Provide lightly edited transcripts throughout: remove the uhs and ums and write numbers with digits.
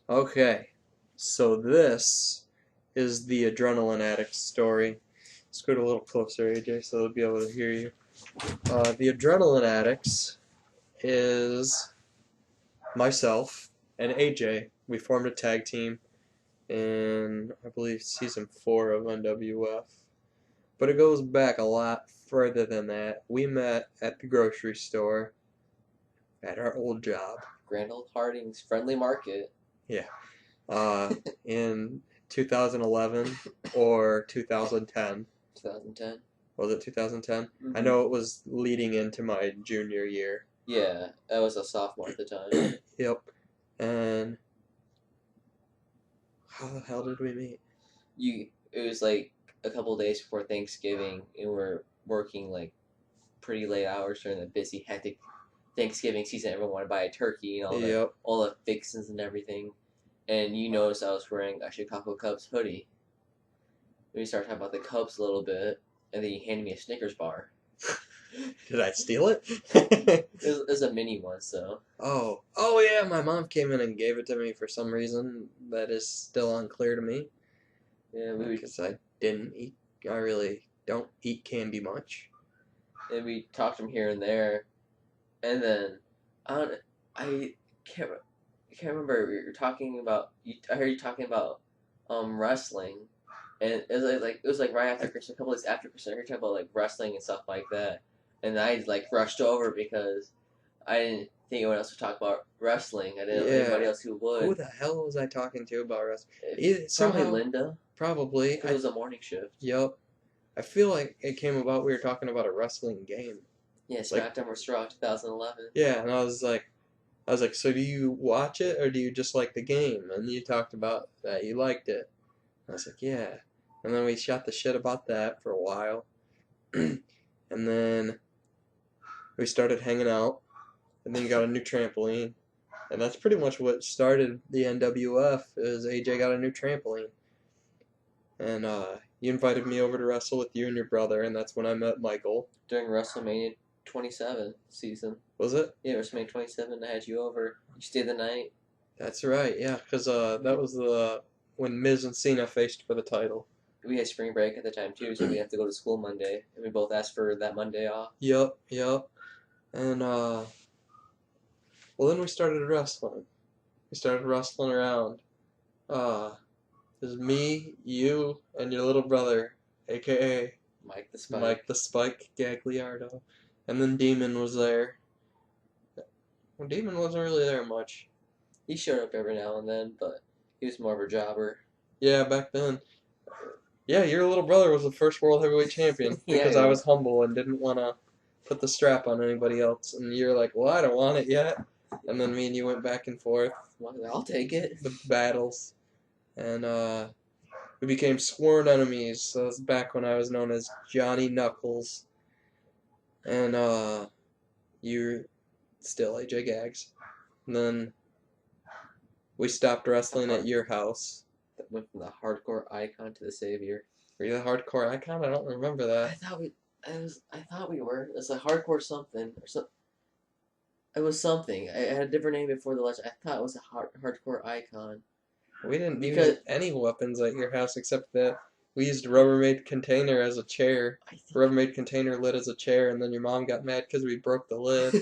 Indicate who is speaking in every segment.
Speaker 1: Okay, so this is the Adrenaline Addict story. Scoot a little closer, AJ, so they'll be able to hear you. The Adrenaline Addicts is myself and AJ. We formed a tag team in, I believe, season 4 of NWF. But it goes back a lot further than that. We met at the grocery store at our old job.
Speaker 2: Grand Old Harding's Friendly Market.
Speaker 1: Yeah. In 2011 or 2010.
Speaker 2: 2010.
Speaker 1: Was it 2010?
Speaker 2: Mm-hmm.
Speaker 1: I know it was leading into my junior year.
Speaker 2: Yeah, I was a sophomore at the time.
Speaker 1: Yep. And how the hell did we meet?
Speaker 2: It was like a couple of days before Thanksgiving, and we're working like pretty late hours during the busy, hectic Thanksgiving season. Everyone wanted to buy a turkey and
Speaker 1: Yep.
Speaker 2: all the fixings and everything. And you noticed I was wearing a Chicago Cubs hoodie. We started talking about the Cubs a little bit, and then you handed me a Snickers bar.
Speaker 1: Did I steal it?
Speaker 2: It was a mini one, so.
Speaker 1: Oh yeah, my mom came in and gave it to me for some reason that is still unclear to me.
Speaker 2: Yeah,
Speaker 1: Because I didn't eat, I really don't eat candy much.
Speaker 2: And we talked from here and there, and then I can't remember. We were talking about. I heard you talking about wrestling, and it was like right after Christmas, a couple days after Christmas. I heard you talking about like wrestling and stuff like that, and I like rushed over because I didn't think anyone else would talk about wrestling. I didn't know anybody else who would.
Speaker 1: Who the hell was I talking to about wrestling?
Speaker 2: Probably
Speaker 1: Somehow,
Speaker 2: Linda.
Speaker 1: probably.
Speaker 2: Because it was a morning shift.
Speaker 1: Yep. I feel like it came about we were talking about a wrestling game.
Speaker 2: Yeah, SmackDown vs. Raw 2011.
Speaker 1: Yeah, and I was like, so do you watch it or do you just like the game? And you talked about that you liked it. I was like, yeah. And then we shot the shit about that for a while. And then we started hanging out. And then you got a new trampoline. And that's pretty much what started the NWF is AJ got a new trampoline. And you invited me over to wrestle with you and your brother, and that's when I met Michael.
Speaker 2: During WrestleMania 27 season.
Speaker 1: Was it?
Speaker 2: Yeah, WrestleMania 27. I had you over. You stayed the night.
Speaker 1: That's right. Yeah, because that was when Miz and Cena faced for the title.
Speaker 2: We had spring break at the time too, so we had to go to school Monday, and we both asked for that Monday off.
Speaker 1: Yep. And well, then we started wrestling. We started wrestling around. It was me, you, and your little brother, aka
Speaker 2: Mike the Spike.
Speaker 1: Mike the Spike Gagliardo. And then Demon was there. Well, Demon wasn't really there much.
Speaker 2: He showed up every now and then, but he was more of a jobber.
Speaker 1: Yeah, back then. Yeah, your little brother was the first world heavyweight champion because I was humble and didn't want to put the strap on anybody else. And you're like, well, I don't want it yet. And then me and you went back and forth.
Speaker 2: Well, I'll take it.
Speaker 1: The battles. And we became sworn enemies. So it was back when I was known as Johnny Knuckles. And you're still AJ Gags. And then we stopped wrestling at your house.
Speaker 2: That went from the hardcore icon to the savior.
Speaker 1: Were you the hardcore icon? I don't remember that.
Speaker 2: I thought we were. It's a hardcore something or something. It was something. I had a different name before the legend. I thought it was a hardcore icon.
Speaker 1: We didn't use any weapons at your house except that we used a Rubbermaid container as a chair. Rubbermaid container lid as a chair, and then your mom got mad because we broke the lid.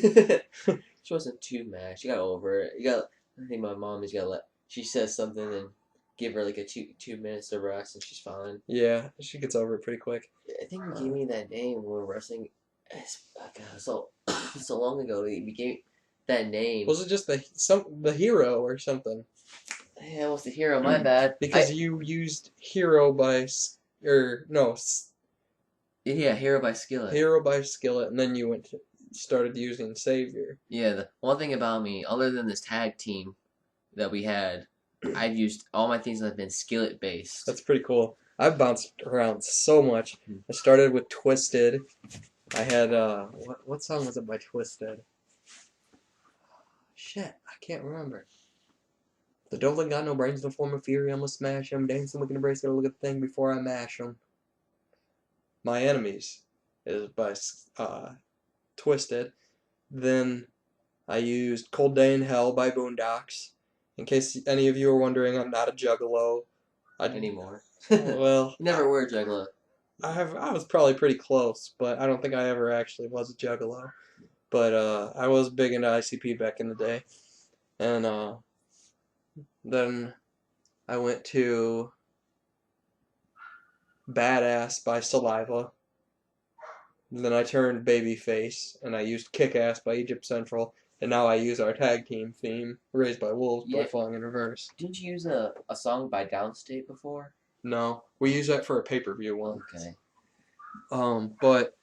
Speaker 2: She wasn't too mad. She got over it. I think my mom is gotta let. She says something and give her like a 2 minutes to rest, and she's fine.
Speaker 1: Yeah, she gets over it pretty quick.
Speaker 2: I think we gave me that name when we were wrestling. God, so long ago. We gave that name.
Speaker 1: Was it just the hero or something?
Speaker 2: Yeah, it was the hero. My bad.
Speaker 1: Because you used hero by
Speaker 2: Hero by Skillet.
Speaker 1: Hero by Skillet, and then you started using Savior.
Speaker 2: Yeah, the one thing about me, other than this tag team that we had, I've used all my things have been Skillet based.
Speaker 1: That's pretty cool. I've bounced around so much. I started with Twisted. I had what song was it by Twisted? Shit, I can't remember. The Dolan got no brains, no form of fury, I must smash him. Dancing, looking to brace, gotta look at the thing before I mash him. My Enemies is by Twisted. Then I used Cold Day in Hell by Boondocks. In case any of you are wondering, I'm not a juggalo.
Speaker 2: Anymore.
Speaker 1: Well,
Speaker 2: Never were juggalo.
Speaker 1: I was probably pretty close, but I don't think I ever actually was a juggalo. But I was big into ICP back in the day, and then I went to Badass by Saliva. And then I turned Babyface, and I used Kick-Ass by Egypt Central, and now I use our tag team theme, Raised by Wolves, by
Speaker 2: Yeah.
Speaker 1: Falling in Reverse.
Speaker 2: Didn't you use a song by Downstate before?
Speaker 1: No, we use that for a pay-per-view one.
Speaker 2: Okay.
Speaker 1: But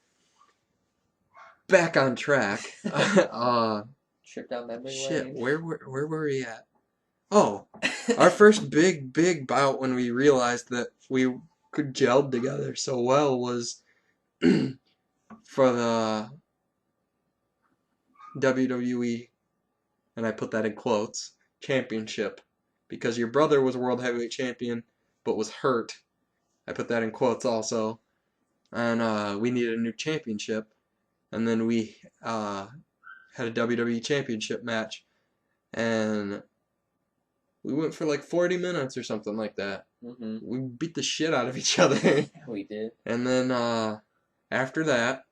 Speaker 1: back on track.
Speaker 2: Trip down memory
Speaker 1: Shit,
Speaker 2: lane.
Speaker 1: where were we at? Oh, our first big bout when we realized that we could gel together so well was for the WWE, and I put that in quotes, championship, because your brother was world heavyweight champion but was hurt. I put that in quotes also, and we needed a new championship, and then we had a WWE championship match, and we went for like 40 minutes or something like that.
Speaker 2: Mm-hmm.
Speaker 1: We beat the shit out of each other.
Speaker 2: We did.
Speaker 1: And then after that,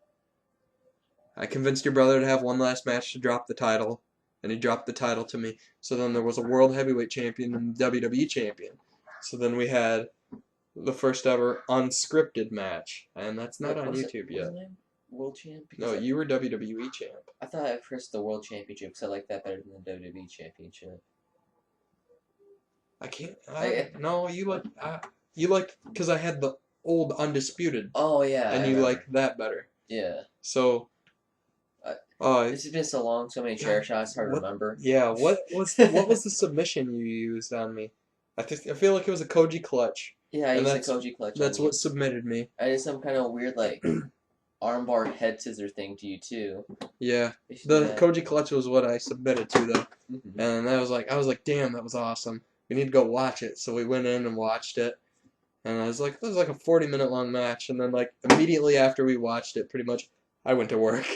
Speaker 1: I convinced your brother to have one last match to drop the title, and he dropped the title to me. So then there was a world heavyweight champion and WWE champion. So then we had the first ever unscripted match, and that's not on YouTube yet.
Speaker 2: World champ?
Speaker 1: No, you were WWE champ.
Speaker 2: I thought I pressed the world championship because I like that better than the WWE championship.
Speaker 1: I can't. No, you like because I had the old undisputed.
Speaker 2: Oh yeah.
Speaker 1: And you liked that better.
Speaker 2: Yeah.
Speaker 1: So.
Speaker 2: This has been so long, so many chair shots, hard to remember.
Speaker 1: Yeah. What was the submission you used on me? I feel like it was a Koji clutch.
Speaker 2: Yeah, I used a Koji clutch.
Speaker 1: That's what submitted me.
Speaker 2: I did some kind of weird like armbar head scissor thing to you too.
Speaker 1: Yeah. The Koji clutch was what I submitted to though, and I was like, damn, that was awesome. We need to go watch it. So we went in and watched it, and I was like, this was like a 40-minute long match, and then like immediately after we watched it, pretty much, I went to work,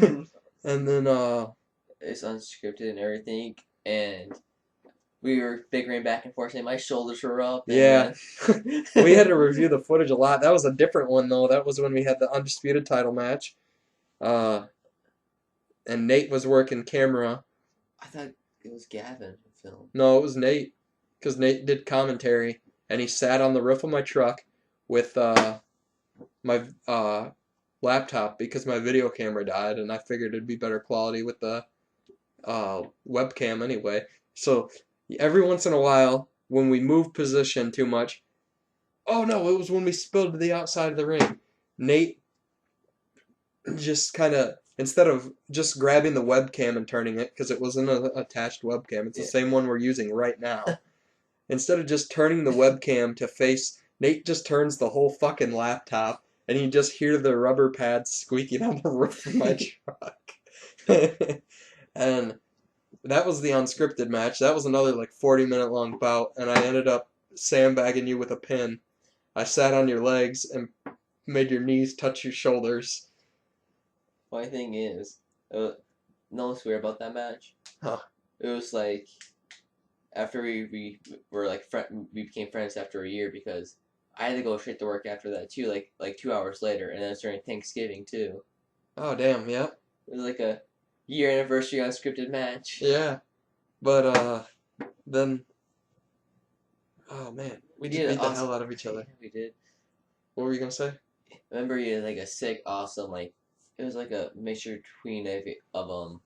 Speaker 1: and then
Speaker 2: it's unscripted and everything, and we were bickering back and forth, saying my shoulders were up.
Speaker 1: Yeah, we had to review the footage a lot. That was a different one though. That was when we had the undisputed title match, and Nate was working camera.
Speaker 2: I thought it was Gavin who filmed.
Speaker 1: No, it was Nate. Because Nate did commentary, and he sat on the roof of my truck with my laptop because my video camera died, and I figured it'd be better quality with the webcam anyway. So every once in a while, when we moved position too much, oh no, it was when we spilled to the outside of the ring. Nate just kind of, instead of just grabbing the webcam and turning it, because it wasn't an attached webcam, it's the same one we're using right now. Instead of just turning the webcam to face, Nate just turns the whole fucking laptop, and you just hear the rubber pads squeaking on the roof of my truck. And that was the unscripted match. That was another like 40-minute long bout, and I ended up sandbagging you with a pin. I sat on your legs and made your knees touch your shoulders.
Speaker 2: Funny thing is, no one swear about that match.
Speaker 1: Huh.
Speaker 2: It was like after we were like we became friends after a year because I had to go straight to work after that too, like 2 hours later, and then it's during Thanksgiving too.
Speaker 1: Oh damn, yeah.
Speaker 2: It was like a year anniversary unscripted match.
Speaker 1: Yeah, but then, oh man, we just beat the hell out of each other.
Speaker 2: We did.
Speaker 1: What were you gonna say?
Speaker 2: Remember, you had like a sick, awesome, like it was like a mixture between of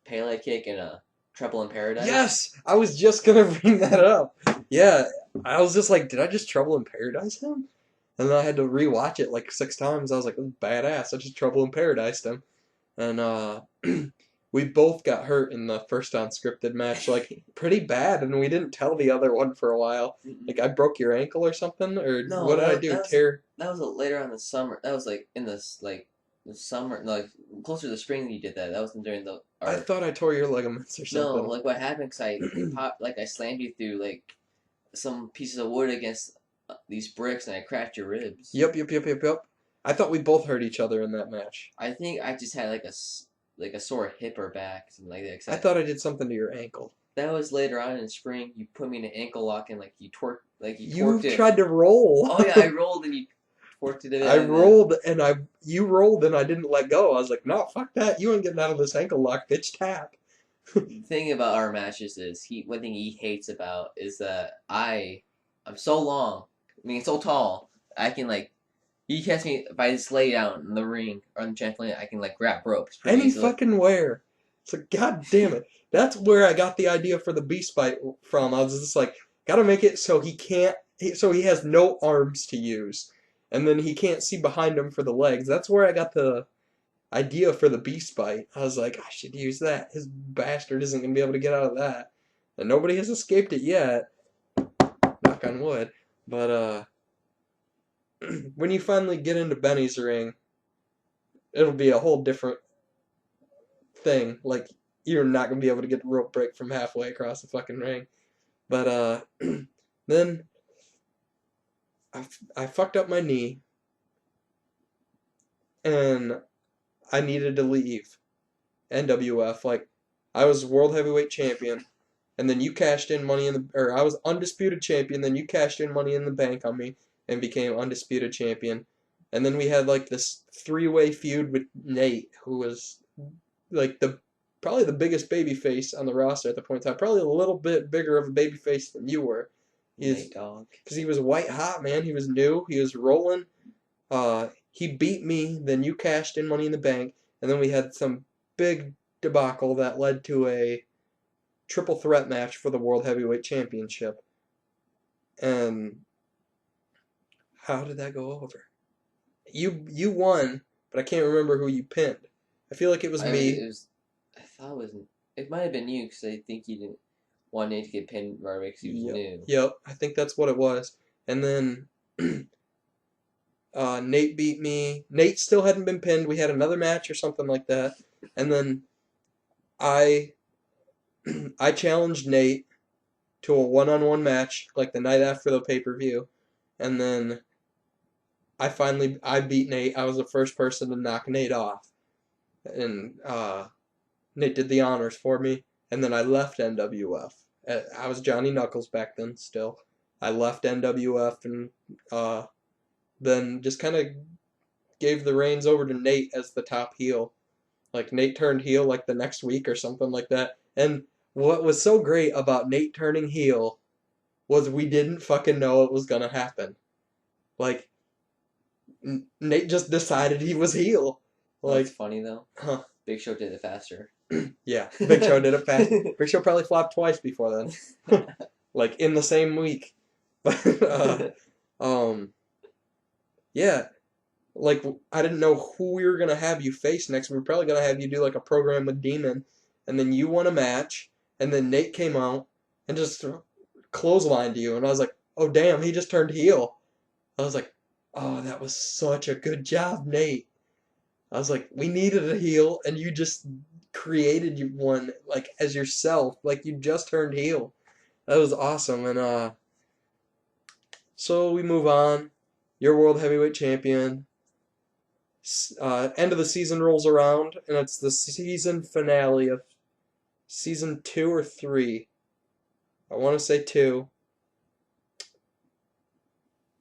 Speaker 2: Pele kick and a Trouble in Paradise.
Speaker 1: Yes, I was just gonna bring that up. Yeah, I was just like, did I just Trouble in Paradise him? And then I had to rewatch it like 6 times. I was like, this is badass. I just Trouble in Paradise him. And we both got hurt in the first unscripted match, like pretty bad, and we didn't tell the other one for a while. Like I broke your ankle or something, or
Speaker 2: no,
Speaker 1: what did I do?
Speaker 2: That was later on in the summer. That was like in the summer, like closer to the spring that you did that. That wasn't during the.
Speaker 1: I thought I tore your ligaments or something.
Speaker 2: No, like what happened? Cause I slammed you through like some pieces of wood against these bricks, and I cracked your ribs.
Speaker 1: Yep. I thought we both hurt each other in that match.
Speaker 2: I think I just had like a sore hip or back, something like that.
Speaker 1: I thought I did something to your ankle.
Speaker 2: That was later on in spring. You put me in an ankle lock and you
Speaker 1: You
Speaker 2: twerked it.
Speaker 1: tried to roll.
Speaker 2: Oh yeah, I rolled and you twerked it a bit.
Speaker 1: I
Speaker 2: and then-
Speaker 1: rolled and you rolled and I didn't let go. I was like, no, fuck that. You ain't getting out of this ankle lock, bitch. Tap.
Speaker 2: The thing about our matches is one thing he hates about is that I'm so long. I mean, so tall. I can he catch me if I just lay down in the ring or on the trampoline. I can grab ropes pretty
Speaker 1: Any
Speaker 2: easily.
Speaker 1: fucking where. It's like, god damn it. That's where I got the idea for the beast bite from. I was just like, gotta make it so so he has no arms to use. And then he can't see behind him for the legs. That's where I got the idea for the beast bite. I was like, I should use that. His bastard isn't gonna be able to get out of that. And nobody has escaped it yet. Knock on wood. But when you finally get into Benny's ring, it'll be a whole different thing. Like, you're not gonna be able to get the rope break from halfway across the fucking ring. But then I fucked up my knee, and I needed to leave NWF. Like, I was world heavyweight champion, and then you cashed in or I was undisputed champion. Then you cashed in Money in the Bank on me and became undisputed champion. And then we had this 3-way feud with Nate, who was probably the biggest babyface on the roster at the point in time. Probably a little bit bigger of a babyface than you were.
Speaker 2: Nate Dogg.
Speaker 1: Because he was white hot, man. He was new. He was rolling. He beat me. Then you cashed in Money in the Bank. And then we had some big debacle that led to a triple threat match for the World Heavyweight Championship. And how did that go over? You won, but I can't remember who you pinned. I feel like it was me.
Speaker 2: I thought it was. It might have been you because I think you didn't want Nate to get pinned right away because he was new.
Speaker 1: Yep, I think that's what it was. And then Nate beat me. Nate still hadn't been pinned. We had another match or something like that. And then I challenged Nate to a one-on-one match the night after the pay-per-view. And then I beat Nate. I was the first person to knock Nate off. And Nate did the honors for me. And then I left NWF. I was Johnny Knuckles back then still. I left NWF and then just kind of gave the reins over to Nate as the top heel. Nate turned heel the next week or something like that. And what was so great about Nate turning heel was we didn't fucking know it was gonna happen. Nate just decided he was heel.
Speaker 2: What's funny though?
Speaker 1: Huh.
Speaker 2: Big Show did it faster.
Speaker 1: Yeah, Big Show did it fast. Big Show probably flopped twice before then. In the same week. But, yeah. I didn't know who we were going to have you face next. We were probably going to have you do a program with Demon. And then you won a match. And then Nate came out and just clotheslined you. And I was like, oh, damn, he just turned heel. I was like, oh, that was such a good job, Nate. I was like, we needed a heel, and you just created one, as yourself. You just turned heel. That was awesome. And, so we move on. You're World Heavyweight Champion. End of the season rolls around, and it's the season finale of season 2 or 3. I want to say 2.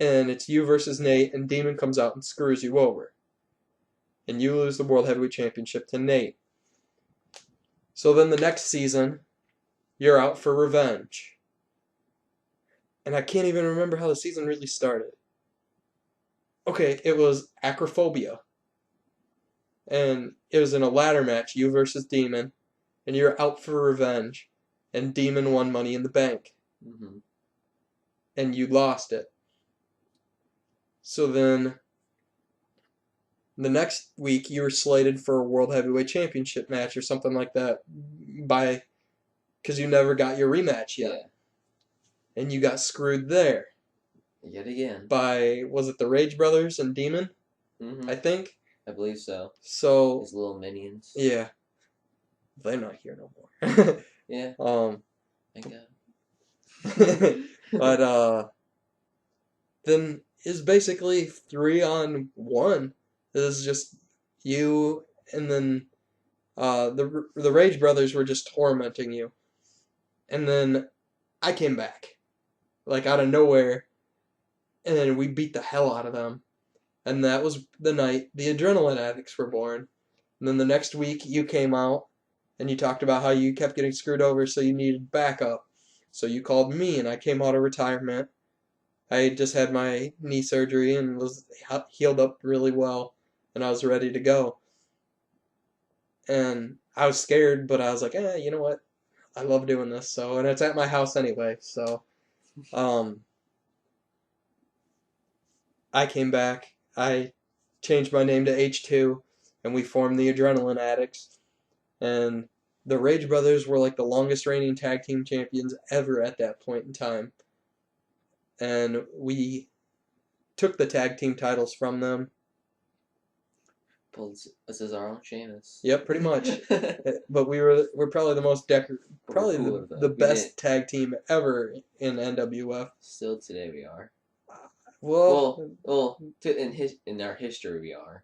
Speaker 1: And it's you versus Nate, and Demon comes out and screws you over. And you lose the World Heavyweight Championship to Nate. So then the next season, you're out for revenge. And I can't even remember how the season really started. Okay, it was Acrophobia. And it was in a ladder match, you versus Demon. And you're out for revenge. And Demon won Money in the Bank.
Speaker 2: Mm-hmm.
Speaker 1: And you lost it. So then, the next week, you were slated for a World Heavyweight Championship match or something like that because you never got your rematch yet. Yeah. And you got screwed there.
Speaker 2: Yet again.
Speaker 1: By, was it the Rage Brothers and Demon?
Speaker 2: Mm-hmm.
Speaker 1: I think?
Speaker 2: I believe so.
Speaker 1: So.
Speaker 2: His little minions.
Speaker 1: Yeah. They're not here no more.
Speaker 2: Yeah. Thank
Speaker 1: God. But, then it's basically 3-on-1. It's just you, and then the Rage Brothers were just tormenting you. And then I came back, like out of nowhere, and then we beat the hell out of them. And that was the night the Adrenaline Addicts were born. And then the next week you came out and you talked about how you kept getting screwed over, so you needed backup. So you called me, and I came out of retirement. I had just had my knee surgery and was healed up really well, and I was ready to go. And I was scared, but I was like, you know what? I love doing this. So, and it's at my house anyway. So, um, I came back. I changed my name to H2, and we formed the Adrenaline Addicts. And the Rage Brothers were like the longest reigning tag team champions ever at that point in time. And we took the tag team titles from them.
Speaker 2: Pulled Cesaro and Sheamus.
Speaker 1: Yep, pretty much. But we're probably the most probably the best tag team ever in NWF.
Speaker 2: Still today we are.
Speaker 1: Well,
Speaker 2: in our history we are.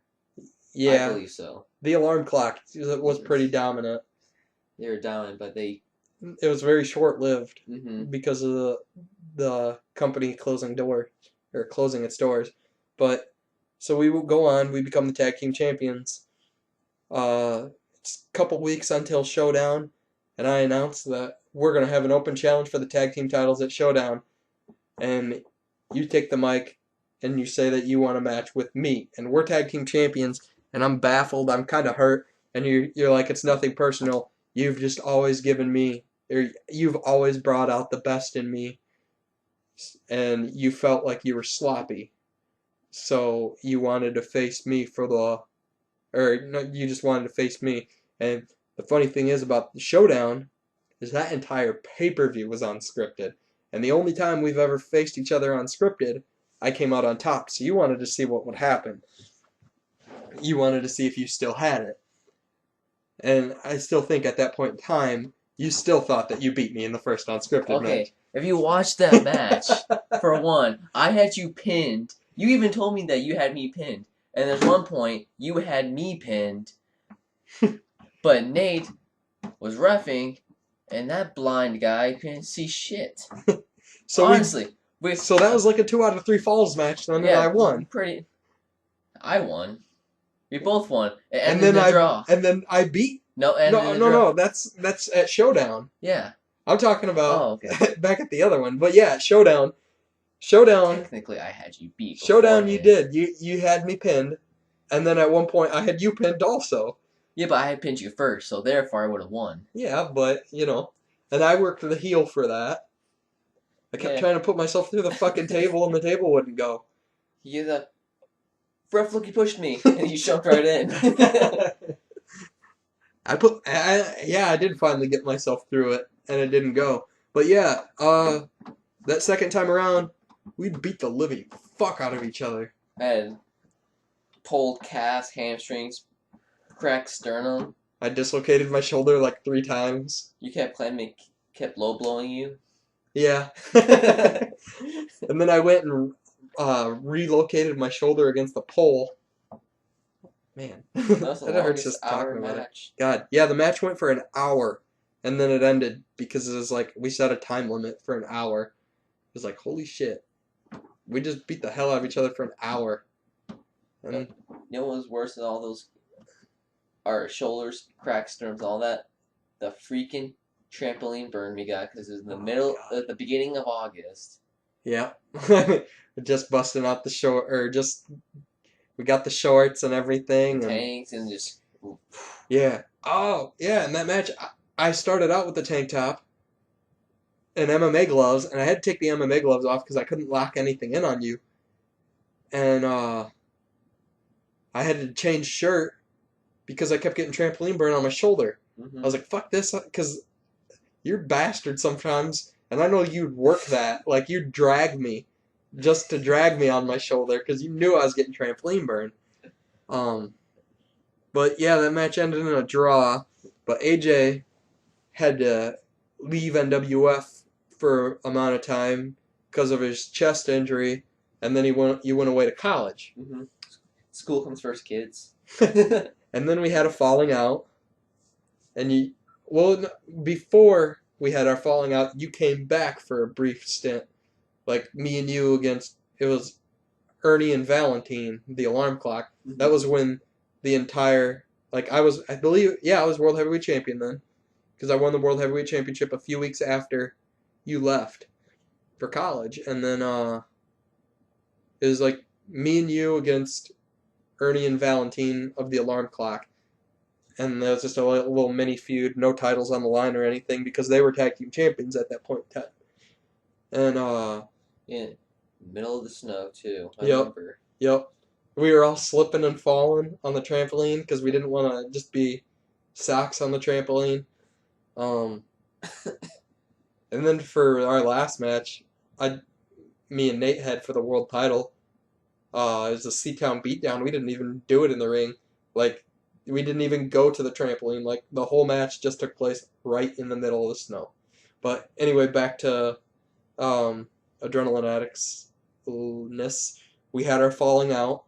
Speaker 1: Yeah,
Speaker 2: I believe so.
Speaker 1: The Alarm Clock was pretty dominant.
Speaker 2: They were dominant, but it
Speaker 1: was very short-lived
Speaker 2: mm-hmm.
Speaker 1: because of the company closing its doors. But so we will go on. We become the tag team champions. It's a couple weeks until Showdown, and I announced that we're gonna have an open challenge for the tag team titles at Showdown, and you take the mic and you say that you want a match with me, and we're tag team champions. And I'm baffled. I'm kind of hurt, and you're like, it's nothing personal. You've just always given me, or you've always brought out the best in me, and you felt like you were sloppy. So you wanted to face me you just wanted to face me. And the funny thing is about the Showdown is that entire pay-per-view was unscripted. And the only time we've ever faced each other unscripted, I came out on top. So you wanted to see what would happen. You wanted to see if you still had it. And I still think at that point in time, you still thought that you beat me in the first unscripted match.
Speaker 2: Okay, if you watched that match, for one, I had you pinned. You even told me that you had me pinned. And there's one point, you had me pinned, but Nate was reffing, and that blind guy couldn't see shit.
Speaker 1: So
Speaker 2: honestly.
Speaker 1: So that was like a 2 out of 3 falls match, then, and I won.
Speaker 2: I won. We both won.
Speaker 1: And then I beat. No. That's at Showdown.
Speaker 2: Yeah.
Speaker 1: I'm talking about back at the other one, but yeah, Showdown.
Speaker 2: Technically, I had you beat.
Speaker 1: Showdown, you did. You had me pinned, and then at one point I had you pinned also.
Speaker 2: Yeah, but I had pinned you first, so therefore I would have won.
Speaker 1: Yeah, but and I worked the heel for that. I kept trying to put myself through the fucking table, and the table wouldn't go.
Speaker 2: Ref, look, he pushed me, and you jumped right in.
Speaker 1: I did finally get myself through it, and it didn't go. But yeah, that second time around, we beat the living fuck out of each other.
Speaker 2: And pulled calves, hamstrings, cracked sternum.
Speaker 1: I dislocated my shoulder like 3 times.
Speaker 2: You kept low blowing you.
Speaker 1: Yeah. And then I went and relocated my shoulder against the pole. Man,
Speaker 2: that hurts just
Speaker 1: talking about it. God, yeah, the match went for an hour, and then it ended because it was like we set a time limit for an hour. It was like, holy shit, we just beat the hell out of each other for an hour. And
Speaker 2: you know what was worse than all those? Our shoulders, cracked sternums, all that. The freaking trampoline burn we got because it was in the at the beginning of August.
Speaker 1: Yeah, just busting out the short, or just we got the shorts and everything,
Speaker 2: tanks and just
Speaker 1: yeah. Oh yeah, in that match, I started out with the tank top and MMA gloves, and I had to take the MMA gloves off because I couldn't lock anything in on you, and I had to change shirt because I kept getting trampoline burn on my shoulder.
Speaker 2: Mm-hmm.
Speaker 1: I was like, fuck this, because you're bastard sometimes. And I know you'd work that. Like, you'd drag me just to drag me on my shoulder because you knew I was getting trampoline burn. But, yeah, that match ended in a draw. But AJ had to leave NWF for an amount of time because of his chest injury. And then he went away to college.
Speaker 2: Mm-hmm. School comes first, kids.
Speaker 1: And then we had a falling out. And before we had our falling out. You came back for a brief stint, like me and you against. It was Ernie and Valentine, the alarm clock. That was when the entire I was world heavyweight champion then, because I won the world heavyweight championship a few weeks after you left for college, and then it was like me and you against Ernie and Valentine of the alarm clock. And there was just a little mini feud, no titles on the line or anything, because they were tag team champions at that point in time. And
Speaker 2: Yeah, middle of the snow too. I
Speaker 1: Yep.
Speaker 2: remember.
Speaker 1: Yep, we were all slipping and falling on the trampoline because we didn't want to just be socks on the trampoline. And then for our last match, me and Nate had for the world title. It was a C-Town beatdown. We didn't even do it in the ring. Like, we didn't even go to the trampoline. Like, the whole match just took place right in the middle of the snow. But anyway, back to Adrenaline Addicts-ness. We had our falling out.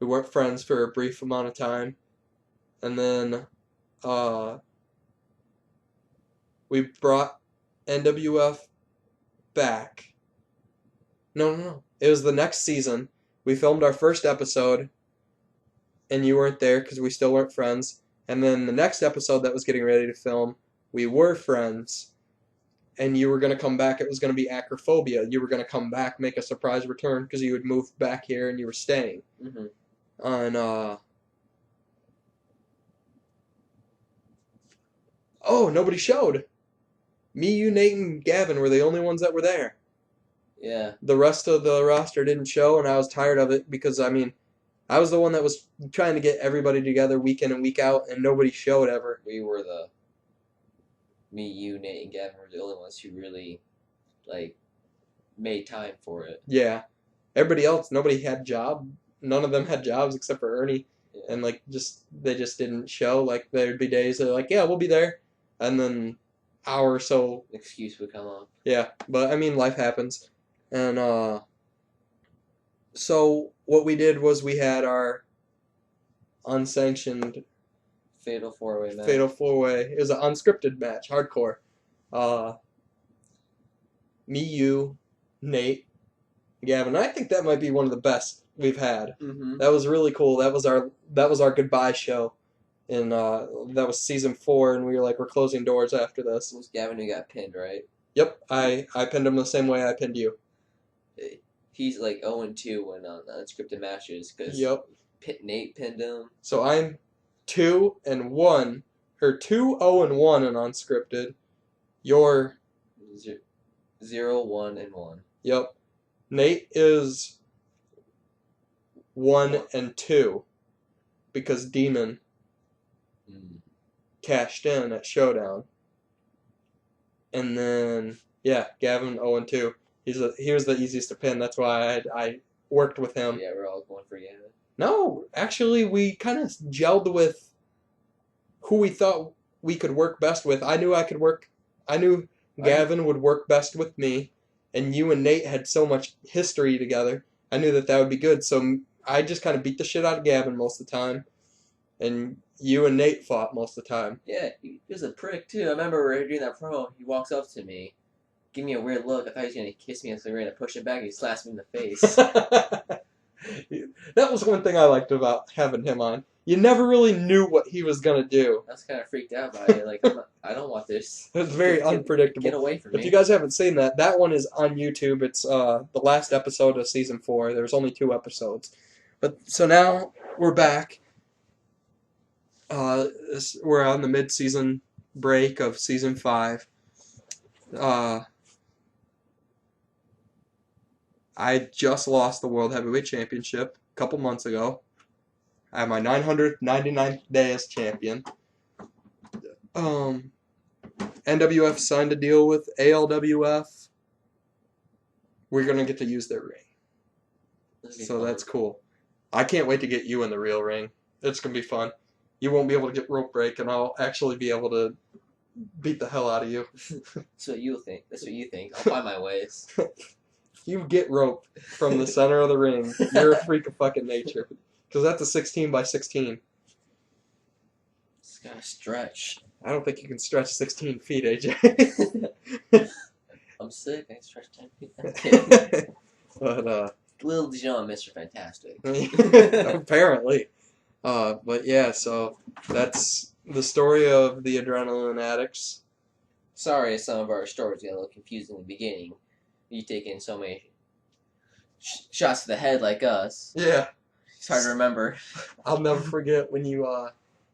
Speaker 1: We weren't friends for a brief amount of time. And then we brought NWF back. No. It was the next season. We filmed our first episode, and you weren't there because we still weren't friends. And then the next episode that was getting ready to film, we were friends, and you were going to come back. It was going to be Acrophobia. You were going to come back, make a surprise return, because you had moved back here and you were staying.
Speaker 2: Mm-hmm.
Speaker 1: And, nobody showed. Me, you, Nate, and Gavin were the only ones that were there.
Speaker 2: Yeah.
Speaker 1: The rest of the roster didn't show, and I was tired of it because, I was the one that was trying to get everybody together week in and week out, and nobody showed ever.
Speaker 2: Me, you, Nate, and Gavin were the only ones who really, made time for it.
Speaker 1: Yeah. Everybody else, nobody had a job. None of them had jobs except for Ernie.
Speaker 2: Yeah.
Speaker 1: And, they just didn't show. Like, there'd be days they're like, yeah, we'll be there. And then hour or so.
Speaker 2: An excuse would come up.
Speaker 1: Yeah. But, life happens. And, so what we did was we had our unsanctioned
Speaker 2: Fatal 4-way match.
Speaker 1: Fatal 4-way. It was an unscripted match, hardcore. Me, you, Nate, Gavin. I think that might be one of the best we've had.
Speaker 2: Mm-hmm.
Speaker 1: That was really cool. That was our goodbye show, and that was season 4. And we were like, we're closing doors after this.
Speaker 2: It was Gavin who got pinned, right?
Speaker 1: Yep, I pinned him the same way I pinned you.
Speaker 2: He's 0-2 when on unscripted matches because
Speaker 1: Yep.
Speaker 2: Nate pinned him.
Speaker 1: So I'm 2-1, or 2-0-1 in unscripted. You're
Speaker 2: 0-1-1.
Speaker 1: Yep. Nate is 1-2 because Demon cashed in at Showdown. And then Gavin 0-2. He was the easiest to pin. That's why I worked with him.
Speaker 2: Yeah, we're all going for Gavin.
Speaker 1: No, actually, we kind of gelled with who we thought we could work best with. I knew Gavin would work best with me, and you and Nate had so much history together. I knew that would be good, so I just kind of beat the shit out of Gavin most of the time, and you and Nate fought most of the time.
Speaker 2: Yeah, he was a prick, too. I remember we were doing that promo. He walks up to me, give me a weird look. I thought he was going to kiss me, so we were going to push him back, and he slaps me in the face.
Speaker 1: That was one thing I liked about having him on. You never really knew what he was going to do.
Speaker 2: I was kind of freaked out by it. I don't want this.
Speaker 1: It was very unpredictable.
Speaker 2: Get away from me.
Speaker 1: If you guys haven't seen that one is on YouTube. It's the last episode of season 4. There's only 2 episodes. But so now we're back. We're on the mid-season break of season 5. I just lost the World Heavyweight Championship a couple months ago. I have my 999th day as champion. NWF signed a deal with ALWF. We're going to get to use their ring. So that's cool. I can't wait to get you in the real ring. It's going to be fun. You won't be able to get rope break, and I'll actually be able to beat the hell out of you.
Speaker 2: That's what you think. I'll find my ways.
Speaker 1: You get rope from the center of the ring. You're a freak of fucking nature. Because that's a 16 by 16.
Speaker 2: It's Gotta stretch.
Speaker 1: I don't think you can stretch 16 feet, AJ.
Speaker 2: I'm sick. I can stretch 10 feet. I'm kidding.
Speaker 1: But
Speaker 2: Little did you know I'm Mr. Fantastic.
Speaker 1: apparently. But yeah, so that's the story of the Adrenaline Addicts.
Speaker 2: Sorry, some of our stories got a little confusing in the beginning. You taking so many shots to the head like us.
Speaker 1: Yeah.
Speaker 2: It's hard to remember.
Speaker 1: I'll never forget when you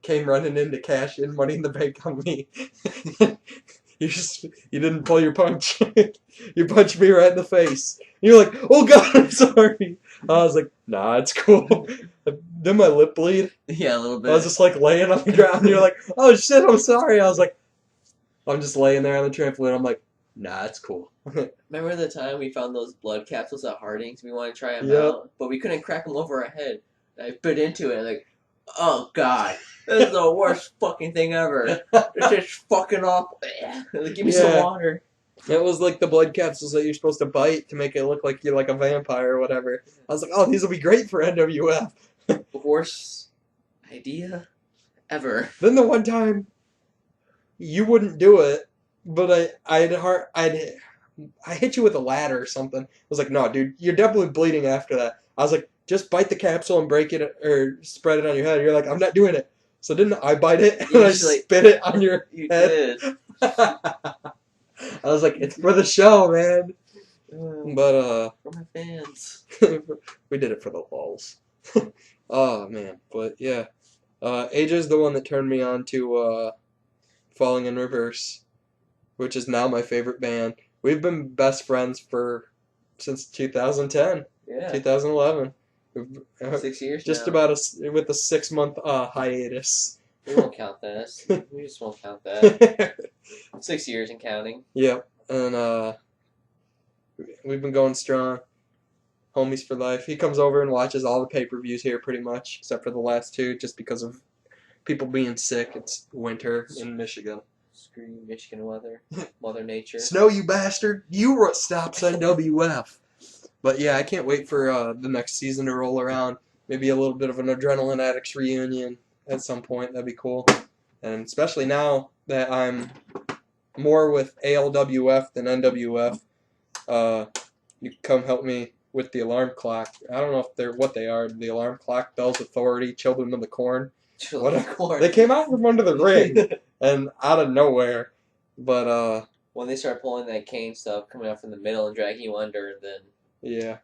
Speaker 1: came running in to cash in Money in the Bank on me. You didn't pull your punch. You punched me right in the face. You're like, oh God, I'm sorry. I was like, nah, it's cool. Did my lip bleed?
Speaker 2: Yeah, a little bit.
Speaker 1: I was just like laying on the ground. You're like, oh shit, I'm sorry. I was like, I'm just laying there on the trampoline. I'm like, nah, it's cool.
Speaker 2: Remember the time we found those blood capsules at Harding's? We wanted to try them
Speaker 1: Yep.
Speaker 2: out, but we couldn't crack them over our head. And I bit into it, like, oh God, this is the worst fucking thing ever. It's just fucking awful. Like, give me some
Speaker 1: Yeah.
Speaker 2: water.
Speaker 1: It was like the blood capsules that you're supposed to bite to make it look like you're like a vampire or whatever. I was like, oh, these will be great for NWF.
Speaker 2: Worst idea ever.
Speaker 1: Then the one time, you wouldn't do it, but I hit you with a ladder or something. I was like, no, dude, you're definitely bleeding after that. I was like, just bite the capsule and break it or spread it on your head. You're like, I'm not doing it. So didn't I bite it and I
Speaker 2: Usually-
Speaker 1: spit it on your
Speaker 2: You
Speaker 1: head?
Speaker 2: did.
Speaker 1: I was like, it's for the show, man. But
Speaker 2: For my fans.
Speaker 1: we did it for the lulz. Oh man, but yeah, AJ's the one that turned me on to Falling in Reverse, which is now my favorite band. We've been best friends since 2010,
Speaker 2: Yeah.
Speaker 1: 2011.
Speaker 2: 6 years
Speaker 1: Just
Speaker 2: now.
Speaker 1: about with a 6-month hiatus.
Speaker 2: We won't count this. We just won't count that. 6 years and counting.
Speaker 1: Yep, and we've been going strong. Homies for life. He comes over and watches all the pay-per-views here pretty much, except for the last two, just because of people being sick. It's winter in Michigan.
Speaker 2: Screw you, Michigan weather. Mother Nature.
Speaker 1: Snow, you bastard! You stops NWF. But yeah, I can't wait for the next season to roll around. Maybe a little bit of an Adrenaline Addicts reunion at some point. That'd be cool. And especially now that I'm more with ALWF than NWF, you can come help me with the alarm clock. I don't know if they're what they are. The alarm clock, Bell's Authority, Children of the Corn. They came out from under the ring and out of nowhere. But
Speaker 2: when they start pulling that cane stuff coming out from the middle and dragging you under, then
Speaker 1: yeah.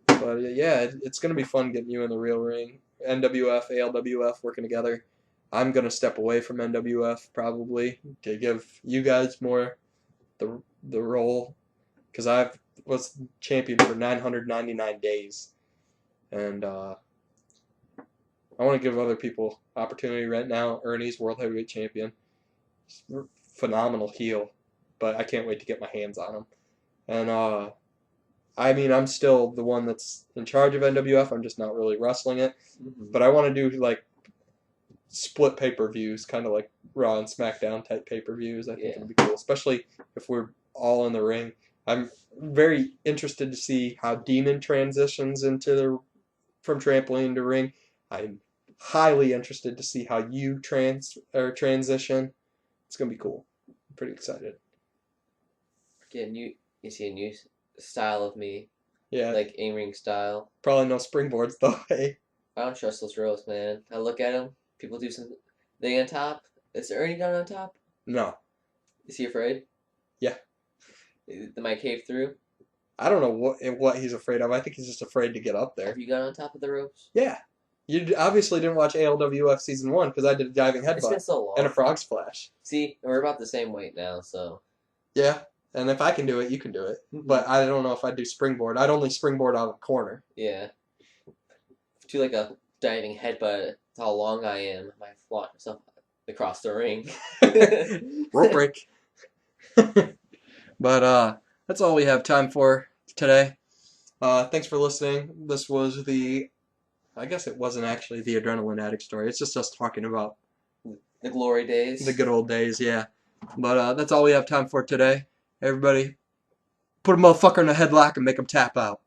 Speaker 1: But yeah, it's gonna be fun getting you in the real ring. NWF, ALWF working together. I'm gonna step away from NWF probably to give you guys more the role, because I was champion for 999 days, and I want to give other people opportunity right now. Ernie's World Heavyweight Champion, phenomenal heel, but I can't wait to get my hands on him. And I mean, I'm still the one that's in charge of NWF. I'm just not really wrestling it. But I want to do like split pay-per-views, kind of like Raw and SmackDown type pay-per-views. I think it'd be cool, especially if we're all in the ring. I'm very interested to see how Demon transitions from trampoline to ring. I'm highly interested to see how you transition. It's gonna be cool. I'm pretty excited.
Speaker 2: you see a new style of me,
Speaker 1: Yeah,
Speaker 2: like in-ring style.
Speaker 1: probably no springboards though. Hey.
Speaker 2: I don't trust those ropes, man. I look at them. People do some thing on top. Is Ernie down on top?
Speaker 1: No,
Speaker 2: Is he afraid?
Speaker 1: Yeah.
Speaker 2: They might cave through.
Speaker 1: I don't know what he's afraid of. I think he's just afraid to get up there.
Speaker 2: Have you gone on top of the ropes?
Speaker 1: Yeah. You obviously didn't watch ALWF Season 1 because I did a diving
Speaker 2: It's been
Speaker 1: headbutt
Speaker 2: so long.
Speaker 1: and a frog splash.
Speaker 2: See, we're about the same weight now, so.
Speaker 1: Yeah, and if I can do it, you can do it. But I don't know if I'd do springboard. I'd only springboard out of the corner.
Speaker 2: Yeah. Do like a diving headbutt. That's how long I am. I might flaunt myself across the ring.
Speaker 1: Rope break. But that's all we have time for today. Thanks for listening. This was I guess it wasn't actually the Adrenaline Addict story. It's just us talking about
Speaker 2: The glory days.
Speaker 1: the good old days, yeah. But that's all we have time for today. Everybody, put a motherfucker in a headlock and make him tap out.